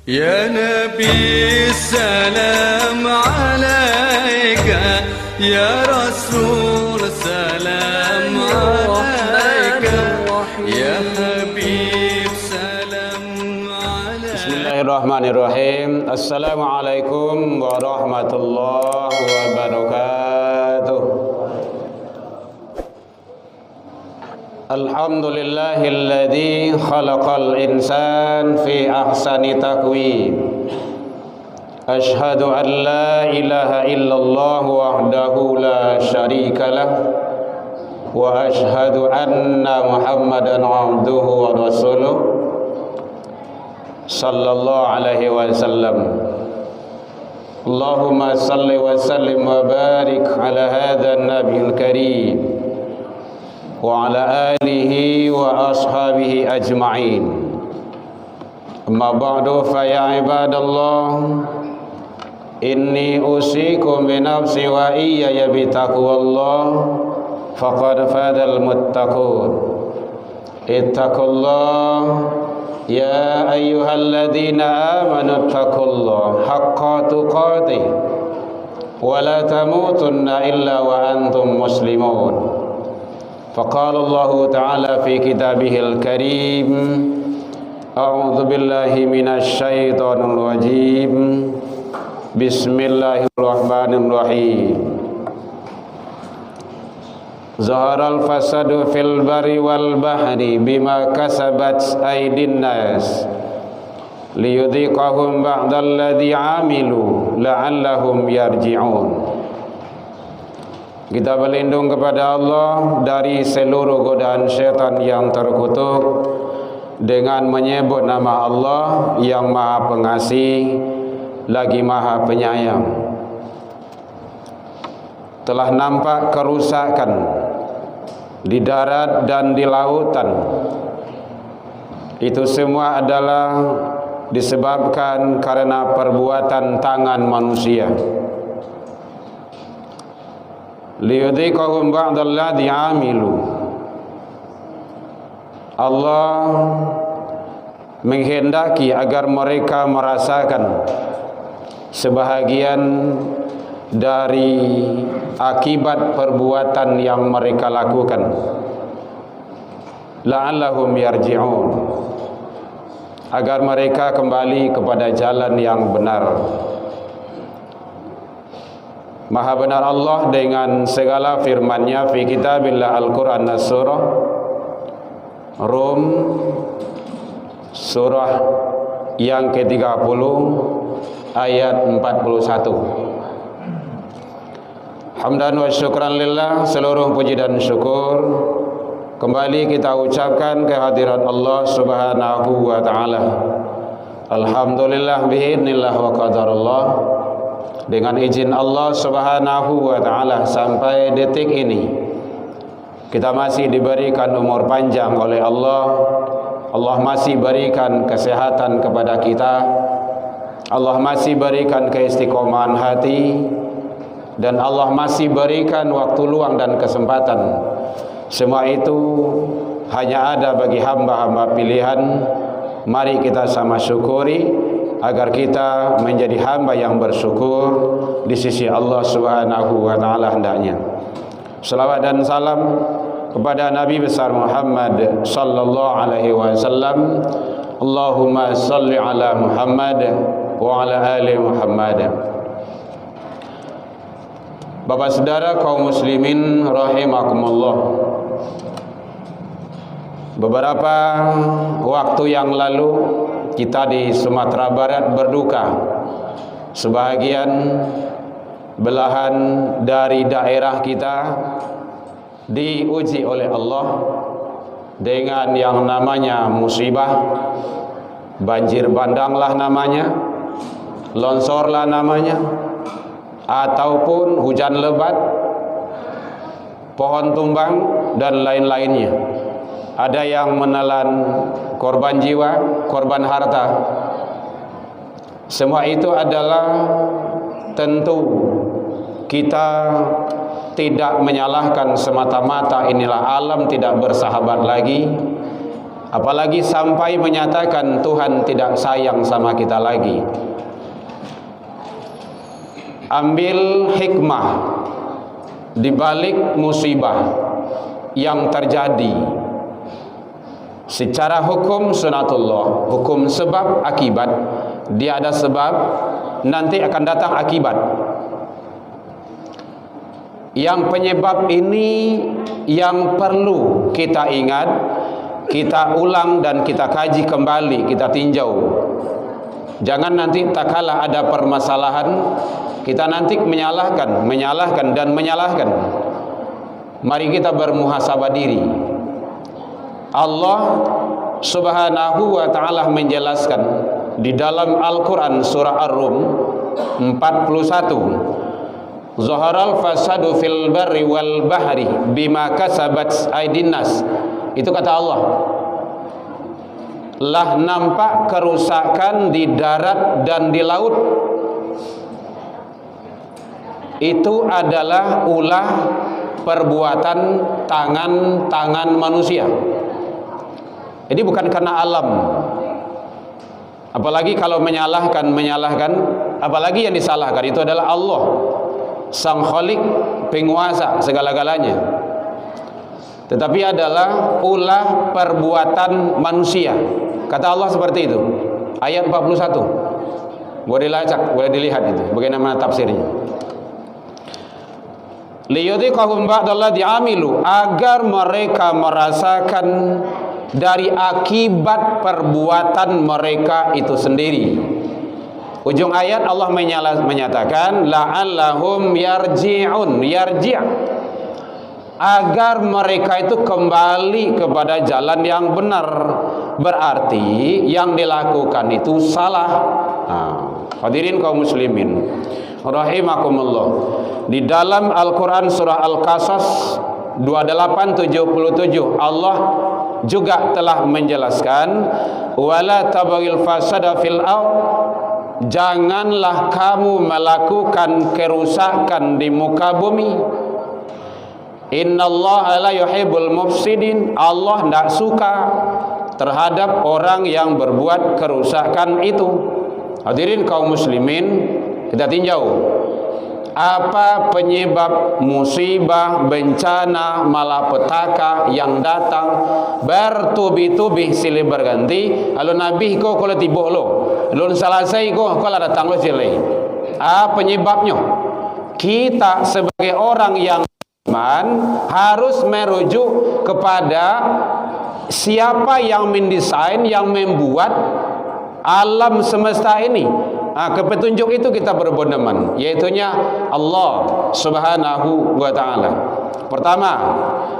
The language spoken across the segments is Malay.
يا نبي السلام عليك يا رسول سلام عليك يا حبيب سلام عليك. Bismillahirrahmanirrahim. Assalamualaikum warahmatullahi wabarakatuh. Alhamdulillahilladzi khalaqal insan fi ahsani taqwim. Ashhadu an la ilaha illallah wahdahu la syarika lah wa ashhadu anna Muhammadan abduhu wa rasuluh sallallahu alaihi wasallam. Allahumma salli wa sallim wa barik ala hadha an-nabiyil karim wa ala alihi wa ashabihi ajma'in. Amma ba'du fa ya ibadallah, inni usikum bi nafsi wa iyaya bi taqwallah faqad fadal muttaqun. Ittaqullah ya ayyuhalladzina amanu ittaqullaha haqqa tuqatih wa la tamutunna illa wa antum muslimun. Faqala Allah Ta'ala fi kitabihil karim, a'udzu billahi minasy syaithanir rajim. Bismillahirrahmanirrahim. Zaharal fasadu fil barri wal bahri bima kasabat aydin nas liyudhiqahum ba'dalladzi 'amilu la'allahum yarji'un. Kita berlindung kepada Allah dari seluruh godaan syaitan yang terkutuk dengan menyebut nama Allah yang Maha Pengasih lagi Maha Penyayang. Telah nampak kerusakan di darat dan di lautan. Itu semua adalah disebabkan karena perbuatan tangan manusia. Liyudhiqahum ba'dalladzi 'amilu. Allah menghendaki agar mereka merasakan sebahagian dari akibat perbuatan yang mereka lakukan, la'allahum yarji'un, agar mereka kembali kepada jalan yang benar. Maha benar Allah dengan segala firman-Nya fi kitabillah Al-Quran As-Surah Rum, surah yang ke-30 ayat 41. Hamdan wa syukran lillah, seluruh puji dan syukur kembali kita ucapkan kehadirat Allah Subhanahu wa ta'ala. Alhamdulillah biidznillah wa qadarullah, dengan izin Allah Subhanahu wa ta'ala sampai detik ini kita masih diberikan umur panjang oleh Allah. Allah masih berikan kesehatan kepada kita. Allah masih berikan keistiqomahan hati, dan Allah masih berikan waktu luang dan kesempatan. Semua itu hanya ada bagi hamba-hamba pilihan. Mari kita sama syukuri agar kita menjadi hamba yang bersyukur di sisi Allah Subhanahu wa ta'ala hendaknya. Salawat dan salam kepada Nabi besar Muhammad sallallahu alaihi wasallam. Allahumma salli ala Muhammad wa ala ali Muhammad. Bapak saudara kaum muslimin rahimakumullah, beberapa waktu yang lalu kita di Sumatera Barat berduka. Sebahagian belahan dari daerah kita diuji oleh Allah dengan yang namanya musibah. Banjir bandanglah namanya, longsorlah namanya, ataupun hujan lebat, pohon tumbang dan lain-lainnya. Ada yang menelan korban jiwa, korban harta. Semua itu adalah tentu kita tidak menyalahkan semata-mata inilah alam tidak bersahabat lagi, apalagi sampai menyatakan Tuhan tidak sayang sama kita lagi. Ambil hikmah di balik musibah yang terjadi. Secara hukum sunatullah, hukum sebab akibat, dia ada sebab, nanti akan datang akibat. Yang penyebab ini yang perlu kita ingat, kita ulang dan kita kaji kembali, kita tinjau. Jangan nanti tak kala ada permasalahan kita nanti menyalahkan dan menyalahkan. Mari kita bermuhasabah diri. Allah Subhanahu wa ta'ala menjelaskan di dalam Al-Quran surah Ar-Rum 41, Zaharal fasadu fil barri wal bahri bima kasabat aydin nas. Itu kata Allah, lah nampak kerusakan di darat dan di laut. Itu adalah ulah perbuatan tangan-tangan manusia. Jadi bukan karena alam. Apalagi kalau menyalahkan, apalagi yang disalahkan itu adalah Allah, Sang Khalik, penguasa segala-galanya. Tetapi adalah ulah perbuatan manusia. Kata Allah seperti itu. Ayat 41. Boleh dilacak, boleh dilihat itu bagaimana tafsirnya. Liyudhiqahum ba'dalladzi amilu, agar mereka merasakan dari akibat perbuatan mereka itu sendiri. Ujung ayat Allah menyatakan la'allahum yarji'un, agar mereka itu kembali kepada jalan yang benar. Berarti yang dilakukan itu salah. Hadirin kaum muslimin rahimakumullah, di dalam Al-Quran surah Al-Qasas 2877 Allah juga telah menjelaskan, wala tabghil fasada fil ardh, janganlah kamu melakukan kerusakan di muka bumi. Innallaha la yuhibbul mufsidin, Allah tidak suka terhadap orang yang berbuat kerusakan itu. Hadirin kaum muslimin, kita tinjau apa penyebab musibah, bencana, malapetaka yang datang bertubi-tubi silih berganti. Lalu Nabi ko kalau tibuh lo, lalu selesai ko kalau datang lo silih. Penyebabnya kita sebagai orang yang iman harus merujuk kepada siapa yang mendesain, yang membuat alam semesta ini. Ke petunjuk itu kita berbondeman, yaitunya Allah Subhanahu wa ta'ala. Pertama,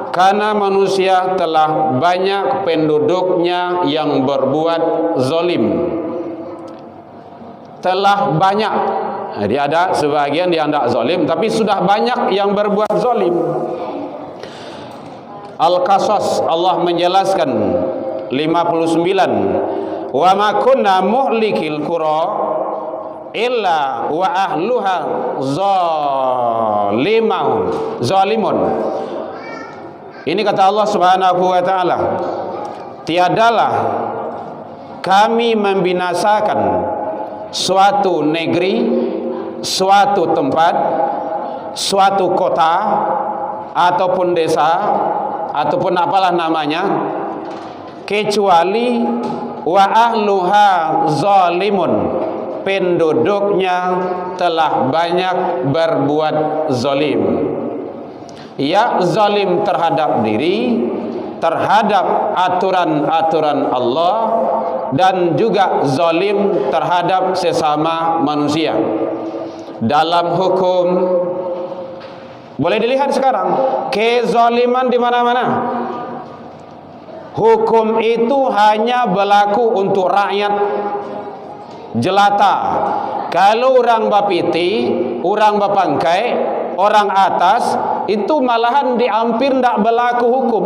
karena manusia telah banyak penduduknya yang berbuat zalim. Telah banyak. Jadi ada sebagian yang tidak zalim, tapi sudah banyak yang berbuat zalim. Al-Qasas Allah menjelaskan 59, wa ma kunna muhlikil qura illa wa ahluha zalimun. Ini kata Allah Subhanahu wa ta'ala, tiadalah kami membinasakan suatu negeri, suatu tempat, suatu kota ataupun desa ataupun apalah namanya, kecuali wa ahluha zalimun, penduduknya telah banyak berbuat zalim. Ya, zalim terhadap diri, terhadap aturan-aturan Allah, dan juga zalim terhadap sesama manusia. Dalam hukum boleh dilihat sekarang kezaliman di mana-mana. Hukum itu hanya berlaku untuk rakyat jelata. Kalau orang bapiti, orang bapangkai, orang atas, itu malahan hampir tidak berlaku hukum.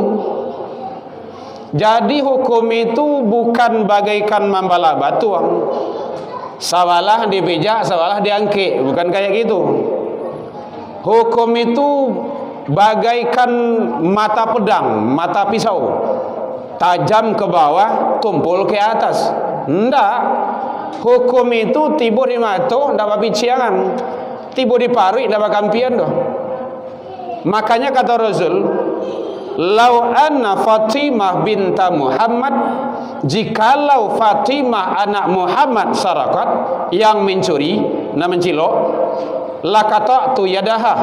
Jadi hukum itu bukan bagaikan membala batuang, sawalah dipijak, sawalah diangkik, bukan kayak gitu. Hukum itu bagaikan mata pedang, mata pisau. tajam ke bawah, tumpul ke atas. Ndak. Hukum itu tiba di mata, ndak babi ciangan. Tiba di paru, ndak bakampian doh. Makanya kata Rasul, lau anna Fatimah binta Muhammad, jikalau Fatimah anak Muhammad sarakat, yang mencuri, nak mencilok, lakata'tu yadaha,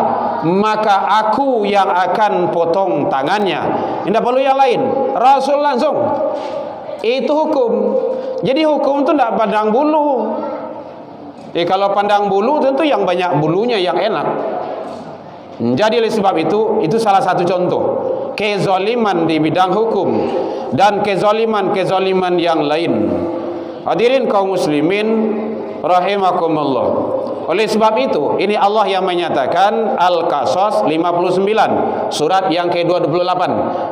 maka aku yang akan potong tangannya. Tidak perlu yang lain, Rasul langsung. Itu hukum. Jadi hukum itu tidak pandang bulu. Kalau pandang bulu tentu yang banyak bulunya yang enak. Jadi oleh sebab itu salah satu contoh kezaliman di bidang hukum dan kezaliman yang lain. Hadirin kaum muslimin rahimakumullah. Oleh sebab itu, ini Allah yang menyatakan Al-Qasas 59, surat yang ke-28.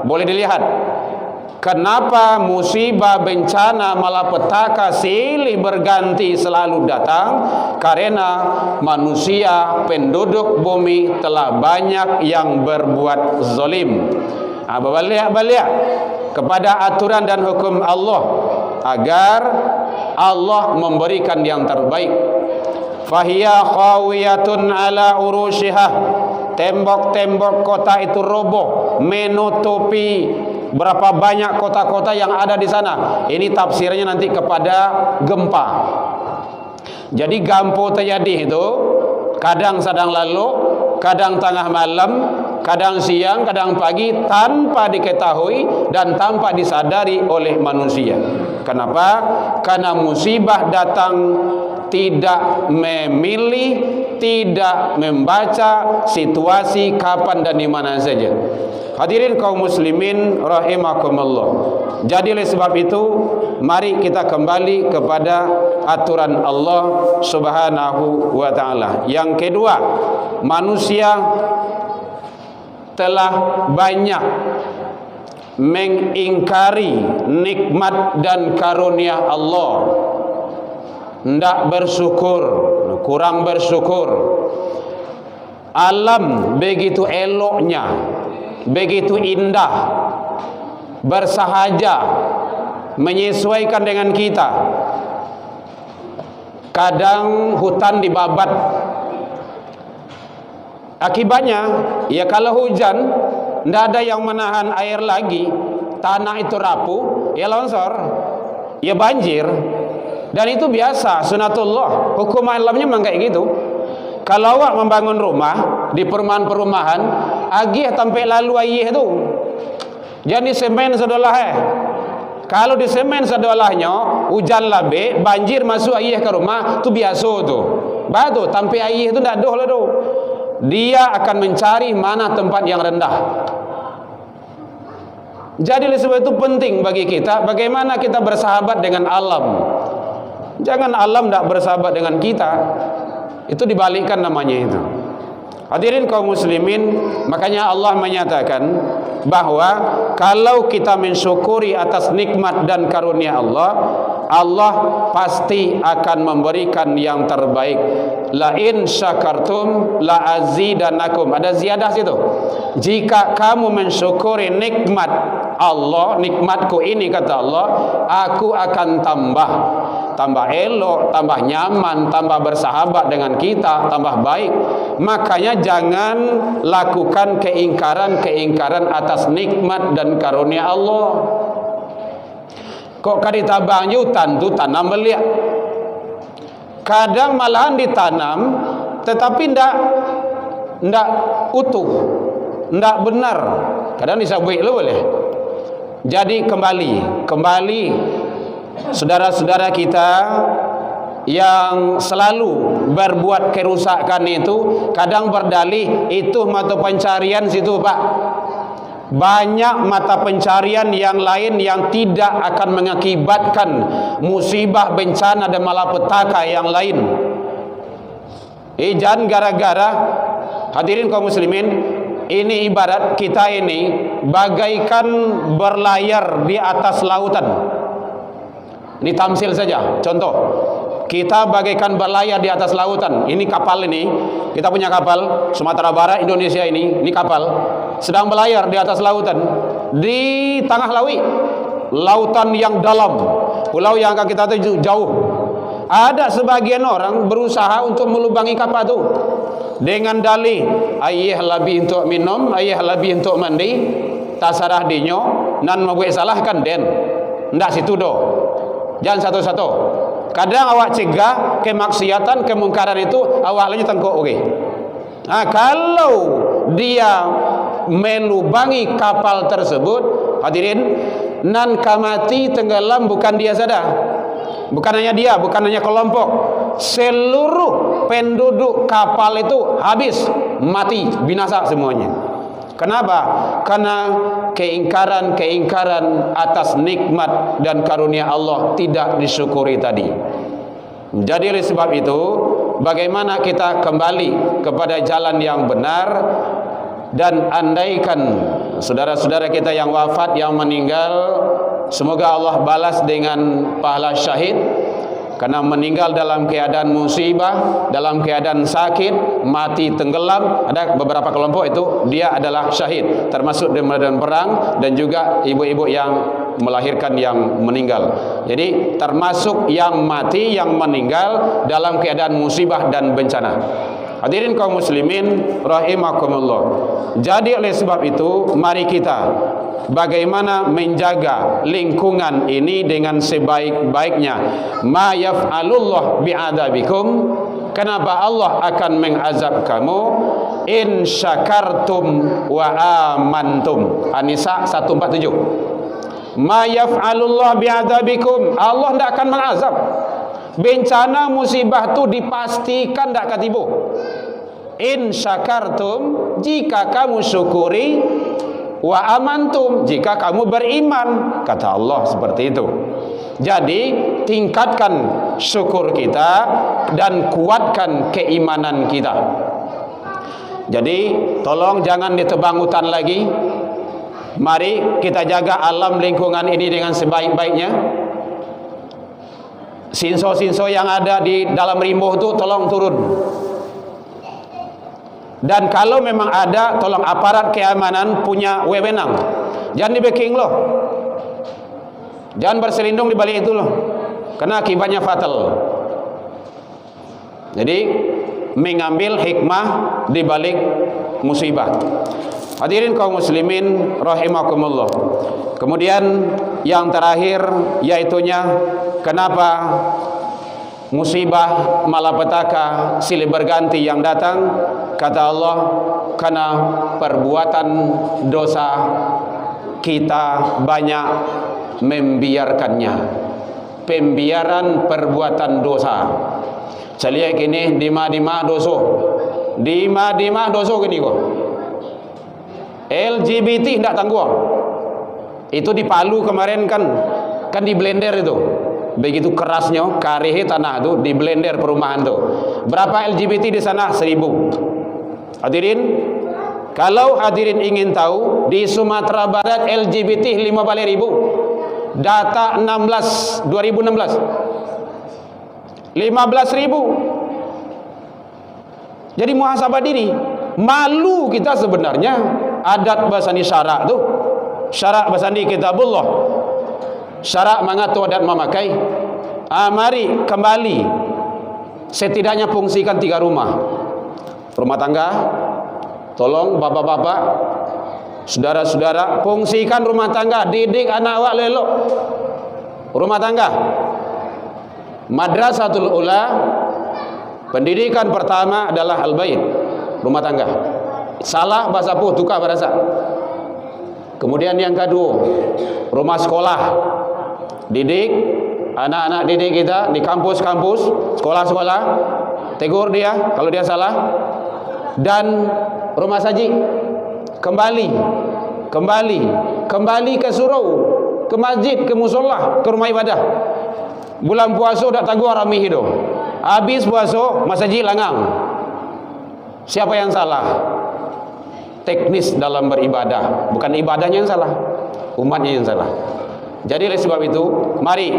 Boleh dilihat. Kenapa musibah, bencana, malapetaka silih berganti selalu datang? Karena manusia, penduduk bumi telah banyak yang berbuat zalim. Balik kepada aturan dan hukum Allah agar Allah memberikan yang terbaik. Fahiya khawiyatun ala urushiha. Tembok-tembok kota itu roboh, menutupi berapa banyak kota-kota yang ada di sana. Ini tafsirnya nanti kepada gempa. Jadi gempa terjadi itu kadang sedang lalu, kadang tengah malam, kadang siang, kadang pagi, tanpa diketahui dan tanpa disadari oleh manusia. Kenapa? Karena musibah datang tidak memilih, tidak membaca situasi kapan dan di mana saja. Hadirin kaum muslimin rahimakumullah. Jadi oleh sebab itu, mari kita kembali kepada aturan Allah Subhanahu wa taala. Yang kedua, manusia telah banyak mengingkari nikmat dan karunia Allah. Tidak bersyukur, kurang bersyukur. Alam begitu eloknya, begitu indah, bersahaja, menyesuaikan dengan kita. Kadang hutan dibabat. Akibatnya, ya kalau hujan, tidak ada yang menahan air lagi, tanah itu rapuh, ya longsor, ya banjir. Dan itu biasa, sunatullah. Hukum alamnya memang kayak gitu. Kalau awak membangun rumah di perumahan-perumahan, agih sampai lalu ayih itu. Jadi semen sedolah. Kalau di semen sedolahnya, hujan labe, banjir masuk ayih ke rumah, itu biasa tu. Batu, sampai ayih itu tidak ada tu. Dia akan mencari mana tempat yang rendah. Jadi oleh sebab itu penting bagi kita bagaimana kita bersahabat dengan alam. Jangan alam tidak bersahabat dengan kita. Itu dibalikkan namanya itu. Hadirin kaum muslimin, makanya Allah menyatakan bahwa kalau kita mensyukuri atas nikmat dan karunia Allah, Allah pasti akan memberikan yang terbaik. La in syakartum la azidannakum. Ada ziyadah situ. Jika kamu mensyukuri nikmat Allah, nikmatku ini kata Allah, aku akan tambah elok, tambah nyaman, tambah bersahabat dengan kita, tambah baik. Makanya jangan lakukan keingkaran atas nikmat dan karunia Allah. Kok kadita bang hutan tu tanam beliak. Kadang malahan ditanam tetapi ndak utuh, ndak benar. Kadang disabui lo boleh. Jadi kembali saudara-saudara kita yang selalu berbuat kerusakan itu kadang berdalih itu mata pencarian situ Pak. Banyak mata pencarian yang lain yang tidak akan mengakibatkan musibah, bencana dan malapetaka yang lain. Jangan gara-gara, hadirin kaum muslimin, ini ibarat kita ini bagaikan berlayar di atas lautan. Ini tamsil saja, contoh. Kita bagaikan berlayar di atas lautan. Ini kapal ini, kita punya kapal Sumatera Barat Indonesia ini kapal sedang berlayar di atas lautan di tengah laut. lautan yang dalam, pulau yang akan kita tuju jauh. Ada sebagian orang berusaha untuk melubangi kapal itu dengan dalih ayah lebih untuk minum, ayah lebih untuk mandi, tak sarah dinyo nan mabuat salah kan den ndak situ do. Jangan satu-satu. Kadang awak cegah kemaksiatan, kemungkaran itu awak lanjut tangkok okey. Nah, kalau dia melubangi kapal tersebut, hadirin, nan kamati tenggelam bukan dia saja. Bukan hanya dia, bukan hanya kelompok. Seluruh penduduk kapal itu habis, mati, binasa semuanya. Kenapa? Karena keingkaran atas nikmat dan karunia Allah tidak disyukuri tadi. Jadi oleh sebab itu, bagaimana kita kembali kepada jalan yang benar, dan andaikan saudara-saudara kita yang wafat, yang meninggal, semoga Allah balas dengan pahala syahid. Karena meninggal dalam keadaan musibah, dalam keadaan sakit, mati tenggelam, ada beberapa kelompok itu dia adalah syahid, termasuk di medan perang, dan juga ibu-ibu yang melahirkan yang meninggal. Jadi termasuk yang mati, yang meninggal dalam keadaan musibah dan bencana. Hadirin kaum muslimin rahimakumullah. Jadi oleh sebab itu, mari kita bagaimana menjaga lingkungan ini dengan sebaik-baiknya. Ma yaf'alullah bi'adabikum, kenapa Allah akan mengazab kamu, in syakartum wa amantum. An-Nisa 147. Ma yaf'alullah bi'adabikum, Allah tidak akan mengazab. Bencana musibah itu dipastikan tidak akan tiba. In syakartum, jika kamu syukuri, wa amantum, jika kamu beriman, kata Allah seperti itu. Jadi tingkatkan syukur kita dan kuatkan keimanan kita. Jadi tolong jangan ditebang hutan lagi. Mari kita jaga alam lingkungan ini dengan sebaik-baiknya. Sinso-sinso yang ada di dalam rimbuh itu tolong turun. Dan kalau memang ada, tolong aparat keamanan punya wewenang. Jangan di-backing loh. Jangan berselindung di balik itu loh. Karena akibatnya fatal. Jadi mengambil hikmah di balik musibah. Hadirin kaum muslimin rahimakumullah. Kemudian yang terakhir yaitunya, kenapa musibah malapetaka silih berganti yang datang? Kata Allah, karena perbuatan dosa kita banyak membiarkannya. Pembiaran perbuatan dosa. Saya kini dima dosa. Dima dosa gini kok. LGBT tidak tangguh. Itu di Palu kemarin kan di blender itu. Begitu kerasnya karihe tanah itu di blender perumahan itu. Berapa LGBT di sana? 1000. Hadirin, kalau hadirin ingin tahu, di Sumatera Barat LGBT 15.000. Data 2016 15.000. Jadi muhasabah diri. Malu kita sebenarnya. Adat basani syarak tu, syarak basani kitabullah, syarak mengatur adat memakai. Mari kembali, setidaknya fungsikan 3 rumah tangga. Tolong bapak-bapak, saudara-saudara, fungsikan rumah tangga, didik anak awak lelok rumah tangga. Madrasatul Ula, pendidikan pertama adalah al-bait, rumah tangga. Salah bahasa puh, tukar bahasa. Kemudian yang kedua, rumah sekolah. Didik anak-anak didik kita di kampus-kampus, sekolah-sekolah. Tegur dia kalau dia salah. Dan rumah saji. Kembali ke surau, ke masjid, ke musola, ke rumah ibadah. Bulan puasa dak tagu rami hidup. Habis puasa masjid langang. Siapa yang salah? Teknis dalam beribadah, bukan ibadahnya yang salah, umatnya yang salah. Jadi oleh sebab itu, mari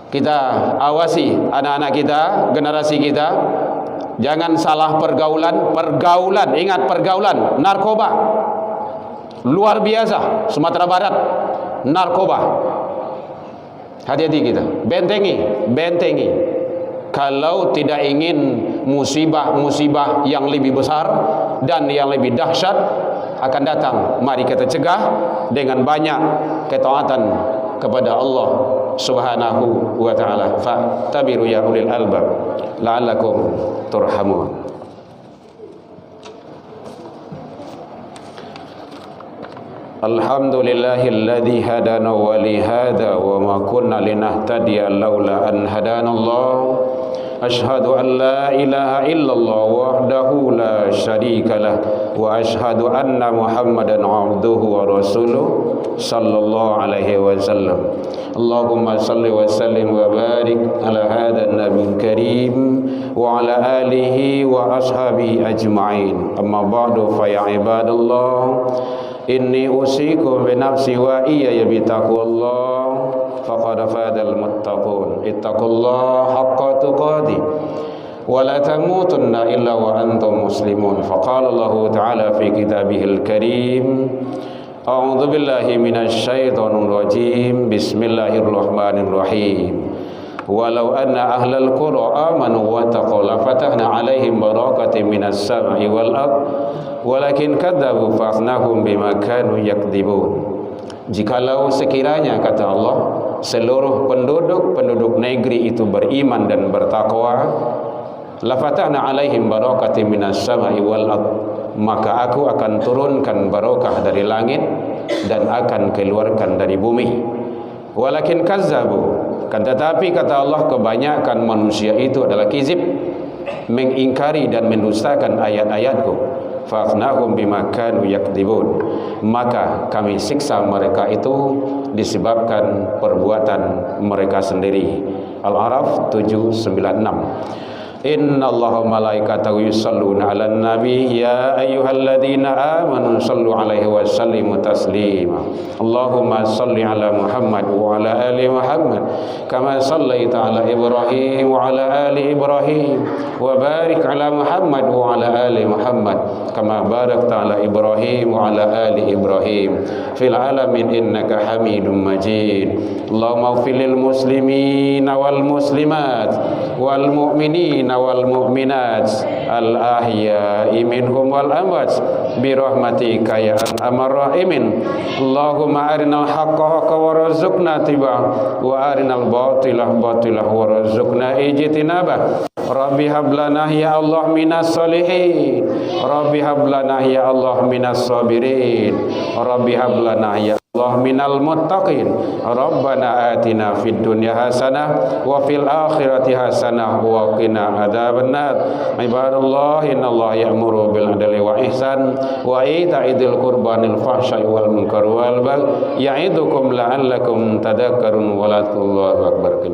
kita awasi anak-anak kita, generasi kita. Jangan salah pergaulan. Ingat pergaulan, narkoba luar biasa Sumatera Barat. narkoba. Hati-hati kita, bentengi. Kalau tidak ingin musibah-musibah yang lebih besar dan yang lebih dahsyat akan datang, mari kita cegah dengan banyak ketaatan kepada Allah Subhanahu wa taala. Fa'tabiru ya ulil albab la'allakum turhamun. Alhamdulillahilladzi hadana wa li hada wa ma kunna linahtadiya laula an hadanallah. Ashhadu an la ilaha illallah wahdahu la syarika lah wa ashhadu anna Muhammadan abduhu wa rasuluh sallallahu alaihi wasallam. Allahumma salli wa sallim wa barik ala hadha an-nabiyil karim wa ala alihi wa ashabihi ajma'in. Amma ba'du fa ya ibadallah, inni usikum bi nafsi wa iyaya bi taqwallah faqad fadal muttaqun. Ittaqullaha haqqa tuqatih wa la tamutunna illa wa antum muslimun. Faqala Allah ta'ala fi kitabihil karim, a'udzu billahi minasy syaithanir rajim. Bismillahirrahmanirrahim. Walau anna ahlal qura amanu wa taqaw la fatahna 'alaihim barakatin minas sama'i wal ard walakin kadzabu fa akhnahum bima kanu yakdzibun. Jikalau sekiranya, kata Allah, seluruh penduduk negeri itu beriman dan bertakwa, la fatahna 'alaihim barakatin minas sama'i wal ard, maka aku akan turunkan barakah dari langit dan akan keluarkan dari bumi. Walakin kazzabu, kan tetapi kata Allah, kebanyakan manusia itu adalah kizib, mengingkari dan mendustakan ayat-ayatku. Fa'akhnahum bima kanu yakdzibun, maka kami siksa mereka itu disebabkan perbuatan mereka sendiri. Al-A'raf 796. Inna Allaha malaikatahu yusalluna 'alan nabi ya ayyuhalladzina amanu sallu 'alaihi wa sallimu taslima. Allahumma salli 'ala Muhammad wa 'ala ali Muhammad kama sallaita 'ala Ibrahim wa 'ala ali Ibrahim wa barik 'ala Muhammad wa 'ala ali Muhammad kama barakta 'ala Ibrahim wa 'ala ali Ibrahim fil 'alamin innaka Hamidum Majid. Allahumma ighfir lil muslimina wal muslimat wal mu'minina wal mu'minat al ahya'i minhum wal amwat bi rahmatika ya arhamar rahimin. Allahumma arinal haqqa haqqan warzuqna tiba'ahu wa arinal batila batilah warzuqna ijtinabah. Rabbi hablana ya Allah minas solihin, Rabbi hablana ya Allah minas sabirin, Rabbi hablana ya Allah minal muttaqin. Rabbana atina fid dunya hasanah wa fil akhirati hasanah wa qina adzabannar. Ibadallah, innallaha ya'muru bil adli wa ihsan wa ita'idil qurbanil fahsya'i wal munkar wal baghi ya'idukum la'allakum tadhakkarun. Wallahu akbar.